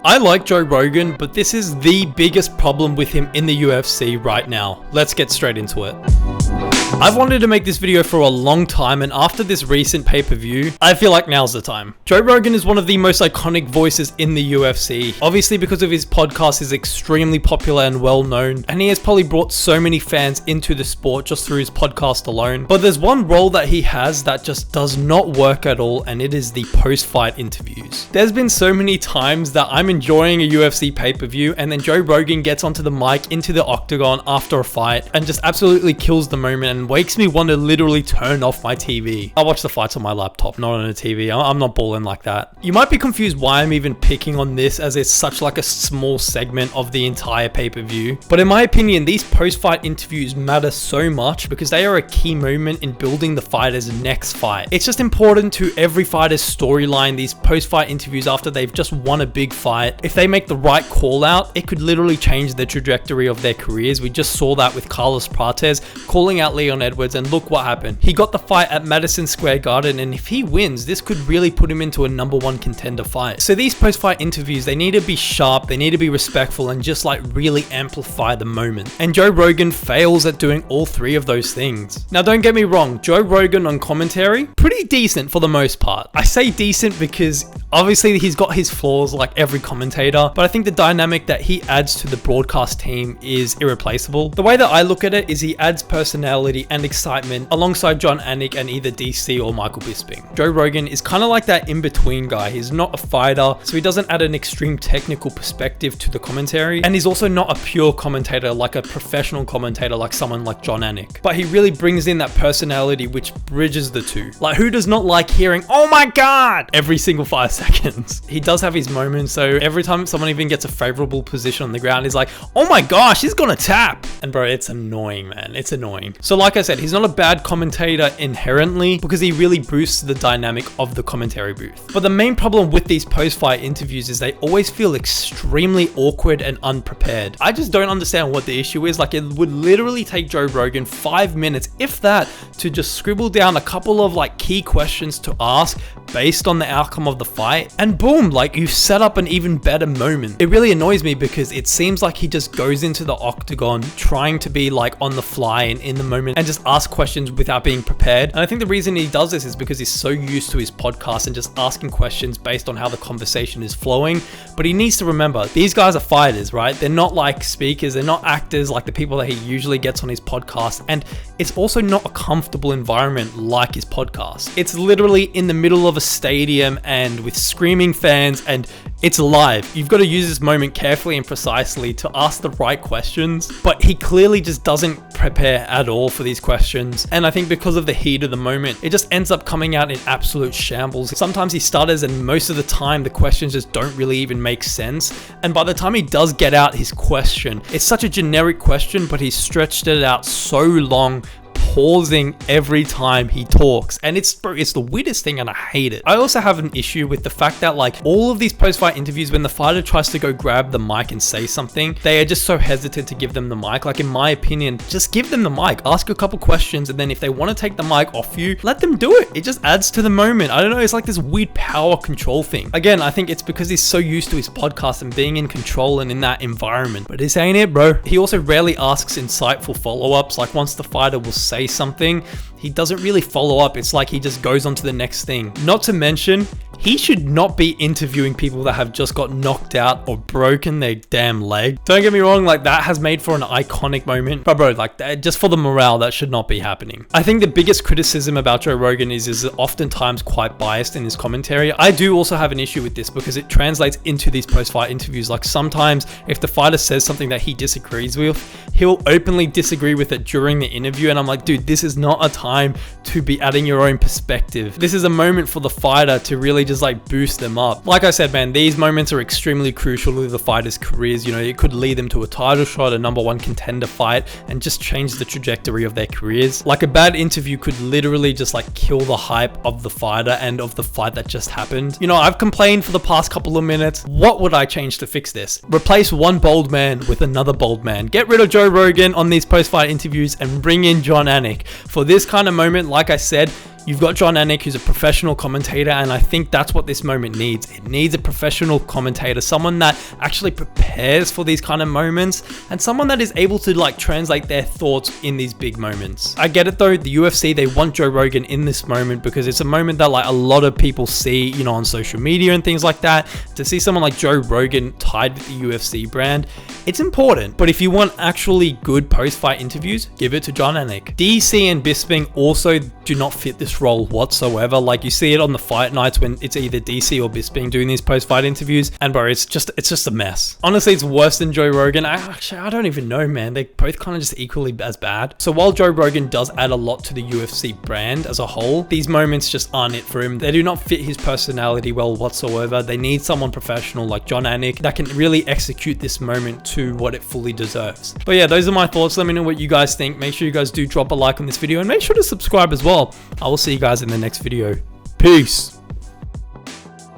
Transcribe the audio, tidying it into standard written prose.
I like Joe Rogan, but this is the biggest problem with him in the UFC right now. Let's get straight into it. I've wanted to make this video for a long time, and after this recent pay-per-view, I feel like now's the time. Joe Rogan is one of the most iconic voices in the UFC. Obviously, because of his podcast is extremely popular and well known, and he has probably brought so many fans into the sport just through his podcast alone. But there's one role that he has that just does not work at all, and it is the post-fight interviews. There's been so many times that I'm enjoying a UFC pay-per-view, and then Joe Rogan gets onto the mic into the octagon after a fight and just absolutely kills the moment and makes me want to literally turn off my TV. I watch the fights on my laptop, not on a TV. I'm not balling like that. You might be confused why I'm even picking on this, as it's such like a small segment of the entire pay-per-view. But in my opinion, these post-fight interviews matter so much because they are a key moment in building the fighter's next fight. It's just important to every fighter's storyline, these post-fight interviews after they've just won a big fight. If they make the right call out, it could literally change the trajectory of their careers. We just saw that with Carlos Prates calling out Leon Edwards, and look what happened. He got the fight at Madison Square Garden, and if he wins, this could really put him into a #1 contender fight. So these post-fight interviews, they need to be sharp, they need to be respectful, and just like really amplify the moment. And Joe Rogan fails at doing all three of those things. Now don't get me wrong, Joe Rogan on commentary, pretty decent for the most part. I say decent because obviously he's got his flaws like every commentator, but I think the dynamic that he adds to the broadcast team is irreplaceable. The way that I look at it is he adds personality and excitement alongside Jon Anik and either DC or Michael Bisping. Joe Rogan is kind of like that in-between guy. He's not a fighter, so he doesn't add an extreme technical perspective to the commentary, and he's also not a pure commentator like a professional commentator like someone like Jon Anik. But he really brings in that personality which bridges the two. Like, who does not like hearing, "Oh my god," every single 5 seconds? He does have his moments, so every time someone even gets a favorable position on the ground, he's like, "Oh my gosh, he's gonna tap." And bro, it's annoying, man. It's annoying. So like I said, he's not a bad commentator inherently because he really boosts the dynamic of the commentary booth. But the main problem with these post-fight interviews is they always feel extremely awkward and unprepared. I just don't understand what the issue is. Like, it would literally take Joe Rogan 5 minutes, if that, to just scribble down a couple of like key questions to ask based on the outcome of the fight, and boom, like you've set up an even better moment. It really annoys me because it seems like he just goes into the octagon trying to be like on the fly and in the moment and just ask questions without being prepared. And I think the reason he does this is because he's so used to his podcast and just asking questions based on how the conversation is flowing. But he needs to remember, these guys are fighters, right? They're not like speakers, they're not actors like the people that he usually gets on his podcast, and it's also not a comfortable environment like his podcast. It's literally in the middle of a stadium and with screaming fans, and it's live. You've got to use this moment carefully and precisely to ask the right questions, but he clearly just doesn't prepare at all for these questions. And I think because of the heat of the moment, it just ends up coming out in absolute shambles. Sometimes he stutters, and most of the time the questions just don't really even make sense. And by the time he does get out his question, it's such a generic question, but he's stretched it out so long, pausing every time he talks, and it's the weirdest thing, and I hate it. I also have an issue with the fact that like all of these post-fight interviews, when the fighter tries to go grab the mic and say something, they are just so hesitant to give them the mic. Like, in my opinion, just give them the mic, ask a couple questions, and then if they want to take the mic off you, let them do it. It just adds to the moment. I don't know, it's like this weird power control thing. Again, I think it's because he's so used to his podcast and being in control and in that environment, but this ain't it, bro. He also rarely asks insightful follow-ups. Like, once the fighter will say something, he doesn't really follow up. It's like he just goes on to the next thing. Not to mention, he should not be interviewing people that have just got knocked out or broken their damn leg. Don't get me wrong, like that has made for an iconic moment, but bro, like that, just for the morale, that should not be happening. I think the biggest criticism about Joe Rogan is oftentimes quite biased in his commentary. I do also have an issue with this because it translates into these post-fight interviews. Like, sometimes if the fighter says something that he disagrees with, he'll openly disagree with it during the interview, and I'm like, dude, this is not a time to be adding your own perspective. This is a moment for the fighter to really just like boost them up. Like I said, man, these moments are extremely crucial to the fighters' careers. You know, it could lead them to a title shot, a #1 contender fight, and just change the trajectory of their careers. Like, a bad interview could literally just like kill the hype of the fighter and of the fight that just happened. You know, I've complained for the past couple of minutes. What would I change to fix this? Replace one bold man with another bold man. Get rid of Joe Rogan on these post-fight interviews and bring in Jon Anik. For this kind of moment, like I said, You've got John Anik, who's a professional commentator, and I think that's what this moment needs. It needs a professional commentator, someone that actually prepares for these kind of moments, and someone that is able to like translate their thoughts in these big moments. I get it though, the UFC, they want Joe Rogan in this moment because it's a moment that like a lot of people see, you know, on social media and things like that. To see someone like Joe Rogan tied with the UFC brand, it's important. But if you want actually good post-fight interviews, give it to John Anik. DC and Bisping also do not fit this role whatsoever. Like you see it on the fight nights when it's either DC or Bisping doing these post-fight interviews, and bro, it's just a mess. Honestly, it's worse than Joe Rogan. I don't even know, man. They're both kind of just equally as bad. So while Joe Rogan does add a lot to the UFC brand as a whole, these moments just aren't it for him. They do not fit his personality well whatsoever. They need someone professional like John Anik that can really execute this moment to what it fully deserves. But yeah, those are my thoughts. Let me know what you guys think. Make sure you guys do drop a like on this video and make sure to subscribe as well. I will see you guys in the next video. Peace.